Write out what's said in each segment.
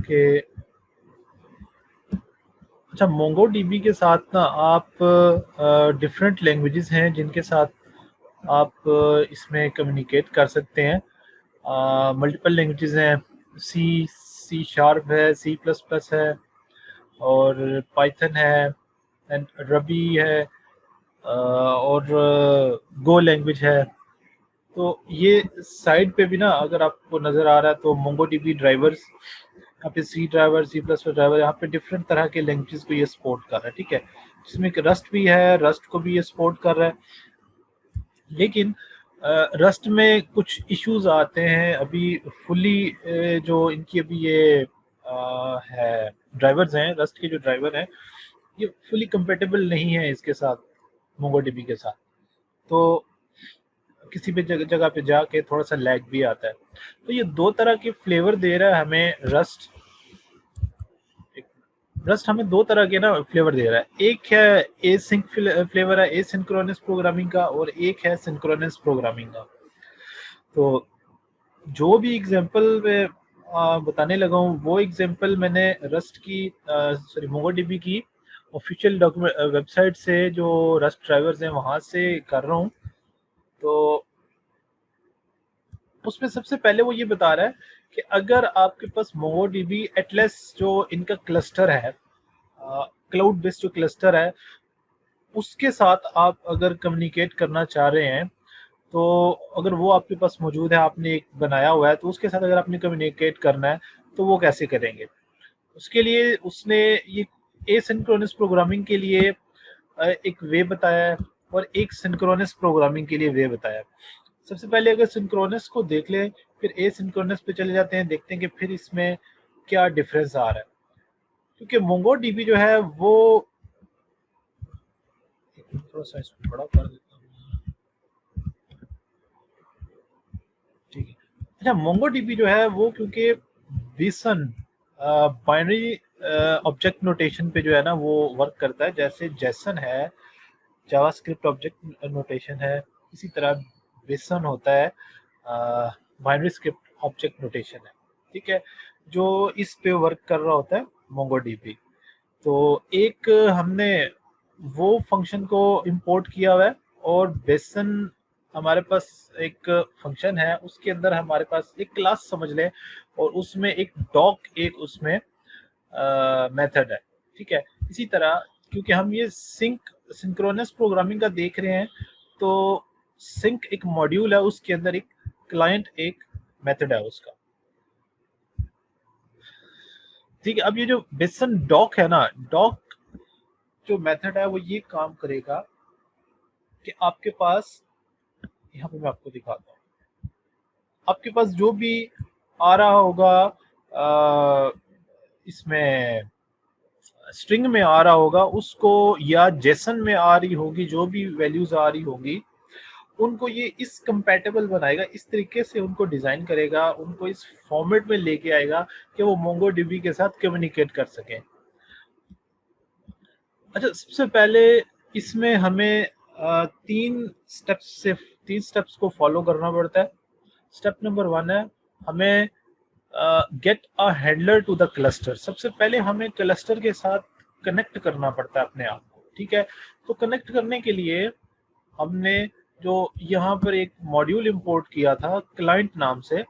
कि अच्छा MongoDB के साथ ना आप डिफरेंट लैंग्वेजेस हैं जिनके साथ आप इसमें कम्युनिकेट कर सकते हैं। मल्टीपल लैंग्वेजेस हैं, सी शार्प है, C++ है और पाइथन है एंड रबी है और गो लैंग्वेज है। तो ये साइड पे भी ना अगर आपको नज़र आ रहा है तो MongoDB ड्राइवर्स, यहाँ पे C ड्राइवर, C++ ड्राइवर, यहाँ पे डिफरेंट तरह के लैंग्वेजेस को ये सपोर्ट कर रहा है, ठीक है। जिसमें रस्ट भी है, रस्ट को भी ये सपोर्ट कर रहा है, लेकिन रस्ट में कुछ इश्यूज आते हैं अभी फुली। जो इनकी अभी ये है ड्राइवर्स हैं, रस्ट के जो ड्राइवर हैं ये फुली कंपेटेबल नहीं है इसके साथ, MongoDB के साथ। तो किसी भी जगह पे जाके थोड़ा सा लैग भी आता है। तो ये दो तरह के फ्लेवर दे रहा है हमें रस्ट। रस्ट हमें दो तरह के ना फ्लेवर दे रहा है, एक है एसिंक फ्लेवर है, एसिंक्रोनस प्रोग्रामिंग का, और एक है सिंक्रोनस प्रोग्रामिंग का। तो जो भी एग्जांपल मैं बताने लगा हूँ वो एग्जांपल मैंने रस्ट की सॉरी MongoDB की ऑफिशियल डॉक्यूमेंट वेबसाइट से जो रस्ट ड्राइवर्स हैं वहां से कर रहा हूँ। तो उसमें सबसे पहले वो ये बता रहा है कि अगर आपके पास MongoDB एटलस जो इनका क्लस्टर है, क्लाउड बेस्ड जो क्लस्टर है, उसके साथ आप अगर कम्युनिकेट करना चाह रहे हैं, तो अगर वो आपके पास मौजूद है, आपने एक बनाया हुआ है, तो उसके साथ अगर आपने कम्युनिकेट करना है तो वो कैसे करेंगे। उसके लिए उसने ये एसिंक्रोनस प्रोग्रामिंग के लिए एक वे बताया है और एक सिंक्रोनस प्रोग्रामिंग के लिए वे बताया है। सबसे पहले अगर सिंक्रोनस को देख लें, फिर एसिंक्रोनस पे चले जाते हैं, देखते हैं कि फिर इसमें क्या डिफरेंस आ रहा है। क्योंकि MongoDB जो है वो थोड़ा सा इसको बड़ा कर देता हूँ, ठीक है। अच्छा MongoDB जो है वो क्योंकि बिसन बाइनरी ऑब्जेक्ट नोटेशन पे जो है ना वो वर्क करता है, जैसे जेसन है, जावास्क्रिप्ट ऑब्जेक्ट नोटेशन है, इसी तरह बिसन होता है, बाइनरी स्क्रिप्ट ऑब्जेक्ट नोटेशन है, ठीक है, जो इस पे वर्क कर रहा होता है MongoDB। तो एक हमने वो फंक्शन को इंपोर्ट किया हुआ है, और बेसन हमारे पास एक फंक्शन है, उसके अंदर हमारे पास एक क्लास समझ लें, और उसमें एक डॉक एक उसमें मेथड है, ठीक है। इसी तरह क्योंकि हम ये सिंक्रोनस प्रोग्रामिंग का देख रहे हैं, तो सिंक एक मॉड्यूल है, उसके अंदर एक क्लाइंट एक मेथड है उसका, ठीक है। अब ये जो बेसन डॉक है ना, डॉक जो मेथड है वो ये काम करेगा कि आपके पास, यहाँ पे मैं आपको दिखाता हूँ, आपके पास जो भी आ रहा होगा इसमें स्ट्रिंग में आ रहा होगा उसको, या जेसन में आ रही होगी, जो भी वैल्यूज आ रही होगी उनको ये इस कंपैटिबल बनाएगा, इस तरीके से उनको डिजाइन करेगा, उनको इस फॉर्मेट में लेके आएगा कि वो MongoDB के साथ कम्युनिकेट कर सकें। अच्छा सबसे पहले इसमें हमें तीन स्टेप्स को फॉलो करना पड़ता है। स्टेप नंबर 1 है हमें get a handler to the cluster. सबसे पहले हमें क्लस्टर के साथ कनेक्ट करना पड़ता है अपने आप को, ठीक है। तो कनेक्ट करने के लिए हमने जो यहाँ पर एक मॉड्यूल इंपोर्ट किया था क्लाइंट नाम से,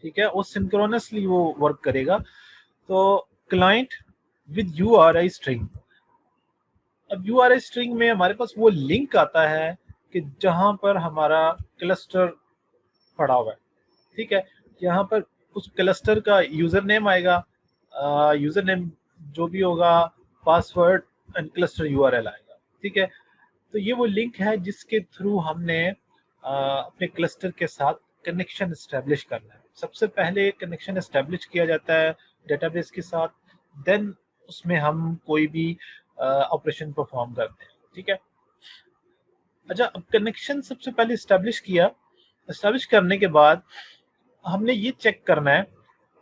ठीक है, वो सिंक्रोनसली वो वर्क करेगा। तो क्लाइंट विद URI स्ट्रिंग, अब URI स्ट्रिंग में हमारे पास वो लिंक आता है कि जहां पर हमारा क्लस्टर पड़ा हुआ है, ठीक है। यहाँ पर उस क्लस्टर का यूजर नेम आएगा, यूजर नेम जो भी होगा, पासवर्ड एंड क्लस्टर URL आएगा, ठीक है। तो ये वो लिंक है जिसके थ्रू हमने अपने क्लस्टर के साथ कनेक्शन एस्टेब्लिश करना है। सबसे पहले कनेक्शन एस्टेब्लिश किया जाता है डेटाबेस के साथ, देन उसमें हम कोई भी ऑपरेशन परफॉर्म करते हैं, ठीक है। अच्छा अब कनेक्शन सबसे पहले एस्टेब्लिश किया, एस्टेब्लिश करने के बाद हमने ये चेक करना है,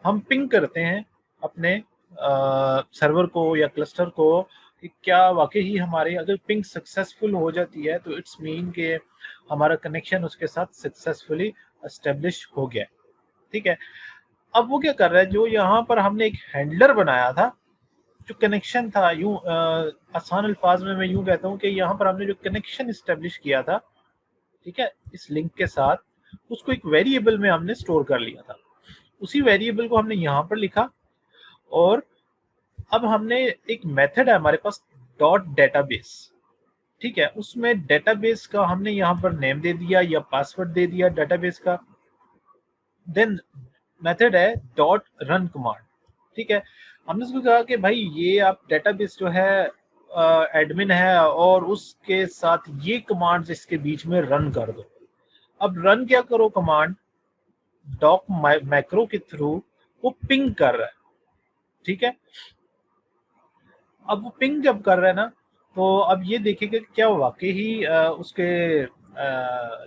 हम पिंग करते हैं अपने सर्वर को या क्लस्टर को कि क्या वाकई ही हमारे, अगर पिंग सक्सेसफुल हो जाती है तो इट्स मीन कि हमारा कनेक्शन उसके साथ सक्सेसफुली एस्टेब्लिश हो गया, ठीक है। अब वो क्या कर रहा है, जो यहाँ पर हमने एक हैंडलर बनाया था, जो कनेक्शन था, यूं आसान अल्फाज में मैं यूं कहता हूँ कि यहाँ पर हमने जो कनेक्शन इस्टेब्लिश किया था, ठीक है, इस लिंक के साथ, उसको एक वेरिएबल में हमने स्टोर कर लिया था। उसी वेरिएबल को हमने यहाँ पर लिखा, और अब हमने एक मेथड है हमारे पास डॉट डेटाबेस, ठीक है, उसमें डेटाबेस का हमने यहाँ पर नेम दे दिया या पासवर्ड दे दिया डेटाबेस का। देन मेथड है डॉट रन कमांड, ठीक है, हमने उसको कहा कि भाई ये आप डेटाबेस जो है एडमिन है और उसके साथ ये कमांड्स इसके बीच में रन कर दो। अब रन क्या करो कमांड, डॉक मैक्रो के थ्रू वो पिंग कर रहा है, ठीक है। अब वो पिंग जब कर रहा है ना, तो अब ये देखेगा कि क्या वाकई ही उसके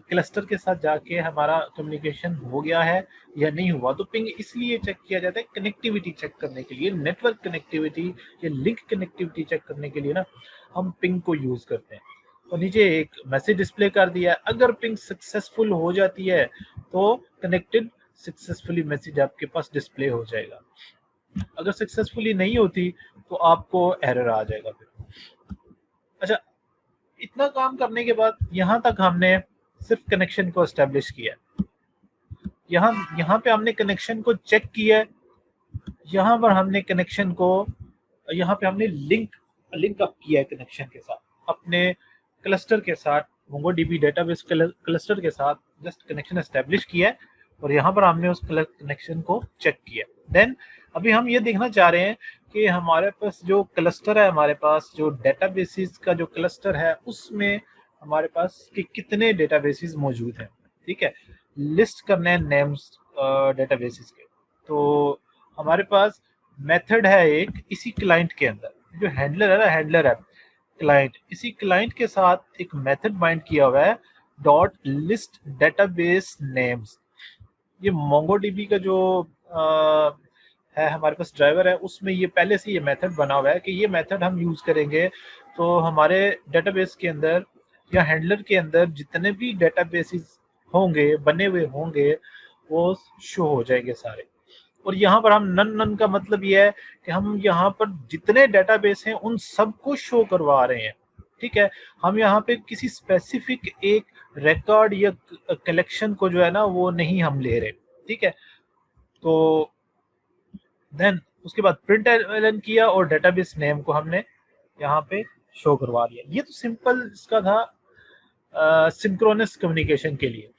क्लस्टर के साथ जाके हमारा कम्युनिकेशन हो गया है या नहीं हुआ। तो पिंग इसलिए चेक किया जाता है कनेक्टिविटी चेक करने के लिए, नेटवर्क कनेक्टिविटी या लिंक कनेक्टिविटी चेक करने के लिए ना हम पिंग को यूज करते हैं। और नीचे एक मैसेज डिस्प्ले कर दिया है, अगर पिंग सक्सेसफुल हो जाती है तो कनेक्टेड सक्सेसफुली मैसेज आपके पास डिस्प्ले हो जाएगा। अगर सक्सेसफुली नहीं होती तो आपको एरर आ जाएगा फिर। अच्छा, इतना काम करने के बाद यहाँ तक हमने सिर्फ कनेक्शन को एस्टेब्लिश किया, यहाँ पे हमने कनेक्शन को चेक किया, यहाँ पर हमने कनेक्शन को, यहाँ पे हमने लिंक अप किया है कनेक्शन के साथ, अपने क्लस्टर के साथ, मोंगोडीबी डेटाबेस क्लस्टर के साथ जस्ट कनेक्शन एस्टेब्लिश किया है, और यहाँ पर हमने उस कनेक्शन को चेक किया। देन अभी हम ये देखना चाह रहे हैं कि हमारे पास जो क्लस्टर है, हमारे पास जो डेटाबेसेस का जो क्लस्टर है, उसमें हमारे पास कि कितने डेटाबेसेस मौजूद हैं, ठीक है, लिस्ट करने हैं नेम्स डेटाबेसेस के। तो हमारे पास मेथड है एक इसी क्लाइंट के अंदर, जो हैंडलर है ना, हैंडलर है क्लाइंट, इसी क्लाइंट के साथ एक मेथड बाइंड किया हुआ है डॉट लिस्ट डेटाबेस नेम्स। ये मोंगोडीबी का जो है हमारे पास ड्राइवर है, उसमें ये पहले से ये मेथड बना हुआ है कि ये मेथड हम यूज करेंगे तो हमारे डेटाबेस के अंदर या हैंडलर के अंदर जितने भी डेटाबेसेस होंगे, बने हुए होंगे, वो शो हो जाएंगे सारे। और यहाँ पर हम नन नन का मतलब ये है कि हम यहाँ पर जितने डेटाबेस हैं उन सबको शो करवा रहे हैं, ठीक है। हम यहाँ पे किसी स्पेसिफिक एक रिकॉर्ड या कलेक्शन को जो है ना वो नहीं हम ले रहे, ठीक है। तो देन उसके बाद प्रिंट एलन किया और डेटाबेस नेम को हमने यहाँ पे शो करवा दिया। ये तो सिंपल इसका था सिंक्रोनस कम्युनिकेशन के लिए।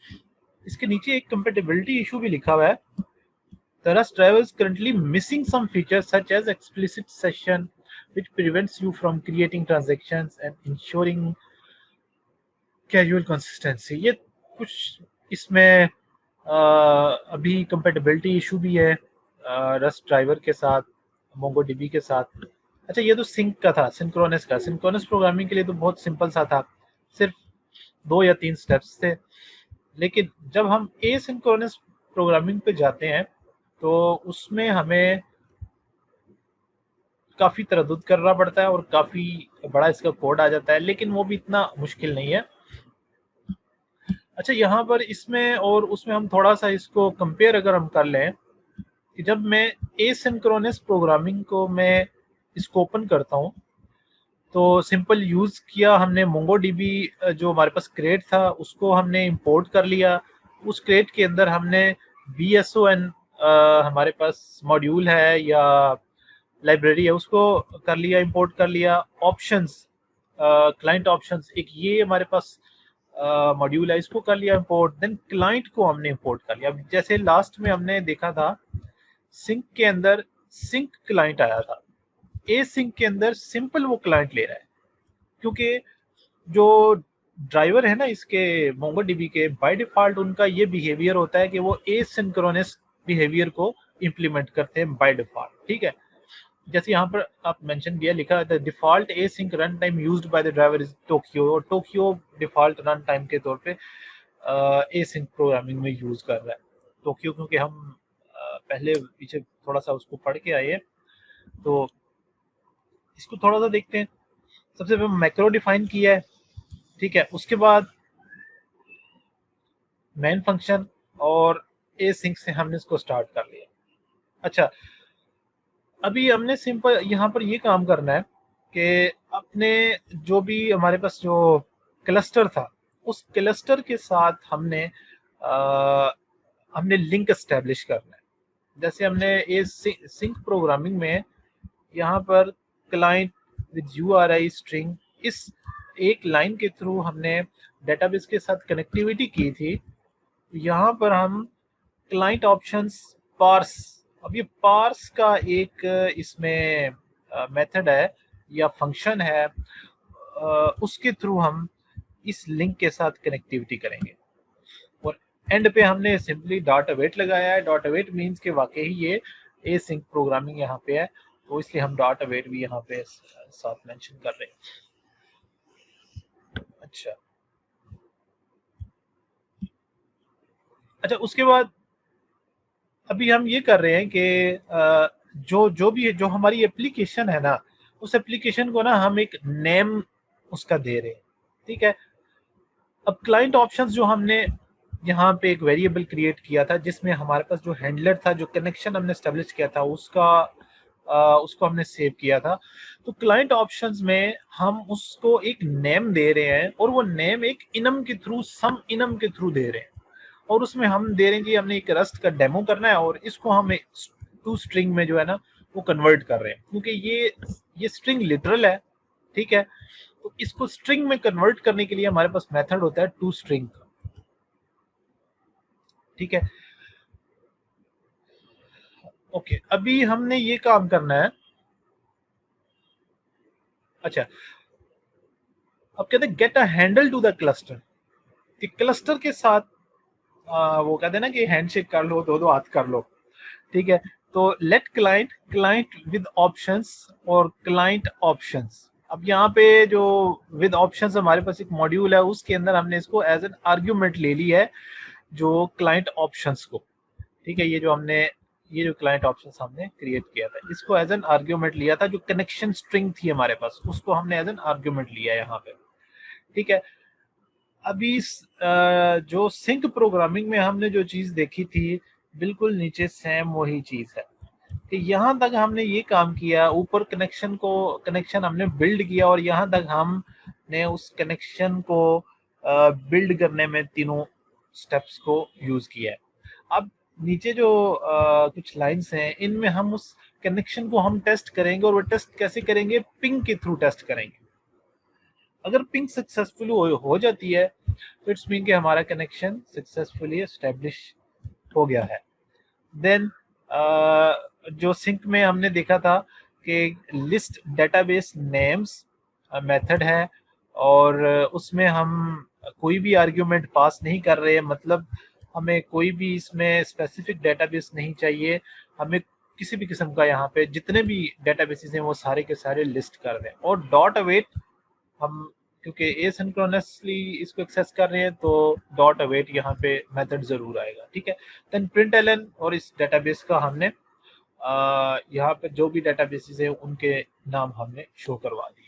इसके नीचे एक कंपेटिबिलिटी इशू भी लिखा हुआ है, the Rust driver is currently missing some features such as explicit session, which prevents you from creating transactions and ensuring casual consistency। ये कुछ इसमें अभी कंपेटिबिलिटी इशू भी है रस्ट ड्राइवर के साथ, मोंगोडीबी के साथ। अच्छा, ये तो सिंक का था, सिंक्रोनस का। सिंक्रोनस प्रोग्रामिंग के लिए तो बहुत सिंपल सा था, सिर्फ 2 या 3 स्टेप्स थे। लेकिन जब हम एसिंक्रोनस प्रोग्रामिंग पे जाते हैं तो उसमें हमें काफ़ी तरद्दुद करना पड़ता है और काफ़ी बड़ा इसका कोड आ जाता है, लेकिन वो भी इतना मुश्किल नहीं है। अच्छा, यहाँ पर इसमें और उसमें हम थोड़ा सा इसको कंपेयर अगर हम कर लें कि जब मैं एसिंक्रोनस प्रोग्रामिंग को मैं इसको ओपन करता हूँ तो सिंपल यूज़ किया हमने मोंगोडीबी, जो हमारे पास क्रेट था उसको हमने इंपोर्ट कर लिया। उस क्रेट के अंदर हमने BSON हमारे पास मॉड्यूल है या लाइब्रेरी है, उसको कर लिया, इंपोर्ट कर लिया। ऑप्शंस, क्लाइंट ऑप्शंस, एक ये हमारे पास मॉड्यूल है, इसको कर लिया इंपोर्ट। देन क्लाइंट को हमने इंपोर्ट कर लिया। जैसे लास्ट में हमने देखा था सिंक के अंदर सिंक क्लाइंट आया था, ए सिंक के अंदर सिंपल वो क्लाइंट ले रहा है, क्योंकि जो ड्राइवर है ना इसके मोंगोडीबी के, बाय डिफॉल्ट उनका ये बिहेवियर होता है कि वो एसिंक्रोनस बिहेवियर को इंप्लीमेंट करते हैं बाय डिफॉल्ट, ठीक है। जैसे यहाँ पर आप मेंशन किया, लिखा है default async run time used by the driver is Tokyo, और टोक्यो डिफॉल्ट रन टाइम के तौर पे एसिंक प्रोग्रामिंग में यूज कर रहा है टोक्यो, क्योंकि हम पहले पीछे थोड़ा सा उसको पढ़ के आए हैं, तो इसको थोड़ा सा देखते हैं। सबसे पहले मैक्रो डिफाइन किया है, ठीक है, उसके बाद मेन फंक्शन और एसिंक से हमने इसको स्टार्ट कर लिया। अच्छा, अभी हमने सिंपल यहाँ पर ये काम करना है कि अपने जो भी हमारे पास जो क्लस्टर था, उस क्लस्टर के साथ हमने लिंक एस्टेब्लिश करना है। जैसे हमने ये सिंक प्रोग्रामिंग में यहाँ पर क्लाइंट विद URI स्ट्रिंग, इस एक लाइन के थ्रू हमने डेटाबेस के साथ कनेक्टिविटी की थी। यहाँ पर हम क्लाइंट ऑप्शंस पार्स, अब ये पार्स का एक इसमें मेथड है या फंक्शन है, उसके थ्रू हम इस लिंक के साथ कनेक्टिविटी करेंगे। और एंड पे हमने सिंपली डॉट अवेट लगाया है। डॉट अवेट मीन्स कि वाकई ये एसिंक प्रोग्रामिंग यहाँ पे है, तो इसलिए हम डॉट अवेट भी यहाँ पे साथ मेंशन कर रहे हैं। अच्छा अच्छा, उसके बाद अभी हम ये कर रहे हैं कि जो हमारी एप्लीकेशन है ना, उस एप्लीकेशन को ना हम एक नेम उसका दे रहे हैं। ठीक है, अब क्लाइंट ऑप्शंस जो हमने यहाँ पे एक वेरिएबल क्रिएट किया था, जिसमें हमारे पास जो हैंडलर था, जो कनेक्शन हमने स्टेब्लिश किया था, उसको हमने सेव किया था। तो क्लाइंट ऑप्शंस में हम उसको एक नेम दे रहे हैं, और वो नेम एक इनम के थ्रू, सम इनम के थ्रू दे रहे हैं। और उसमें हम दे रहे हैं कि हमने एक रस्ट का डेमो करना है, और इसको हम टू स्ट्रिंग में जो है ना वो कन्वर्ट कर रहे हैं, क्योंकि ये स्ट्रिंग लिटरल है। ठीक है, तो इसको स्ट्रिंग में कन्वर्ट करने के लिए हमारे पास मेथड होता है टू स्ट्रिंग का। ठीक है, ओके, अभी हमने ये काम करना है। अच्छा, अब कहते हैं get a handle to the cluster, कि क्लस्टर के साथ वो कहते हैं ना कि हैंडशेक कर लो, दो दो हाथ कर लो। ठीक है, तो let client client with options और क्लाइंट ऑप्शंस। अब यहाँ पे जो विद ऑप्शंस हमारे पास एक मॉड्यूल है, उसके अंदर हमने इसको एज एन आर्ग्यूमेंट ले ली है, जो क्लाइंट ऑप्शंस को। ठीक है, ये जो क्लाइंट ऑप्शंस हमने क्रिएट किया था, इसको एज एन आर्ग्यूमेंट लिया था। जो कनेक्शन स्ट्रिंग थी हमारे पास, उसको हमने एज एन आर्ग्यूमेंट लिया है यहाँ पे। ठीक है, अभी जो सिंक प्रोग्रामिंग में हमने जो चीज देखी थी, बिल्कुल नीचे सेम वही चीज है कि यहाँ तक हमने ये काम किया, ऊपर कनेक्शन हमने बिल्ड किया, और यहाँ तक हमने उस कनेक्शन को बिल्ड करने में तीनों स्टेप्स को यूज किया है। अब नीचे जो कुछ लाइंस हैं, इनमें हम उस कनेक्शन को हम टेस्ट करेंगे, और वो टेस्ट कैसे करेंगे? पिंग के थ्रू टेस्ट करेंगे। अगर पिंग सक्सेसफुल हो जाती है, तो इट्स मीन कि हमारा कनेक्शन सक्सेसफुली एस्टेब्लिश हो गया है। देन जो सिंक में हमने देखा था कि लिस्ट डेटाबेस नेम्स मेथड है, और उसमें हम कोई भी आर्ग्यूमेंट पास नहीं कर रहे हैं, मतलब हमें कोई भी इसमें स्पेसिफिक डेटाबेस नहीं चाहिए, हमें किसी भी किस्म का यहाँ पे जितने भी डेटाबेसेस हैं वो सारे के सारे लिस्ट कर दें। और डॉट अवेट हम, क्योंकि एसिंक्रोनसली इसको एक्सेस कर रहे हैं, तो डॉट अवेट यहाँ पे मेथड जरूर आएगा। ठीक है, देन प्रिंट और इस डेटाबेस का हमने यहाँ पे जो भी डेटाबेसेस है उनके नाम हमने शो करवा दिए।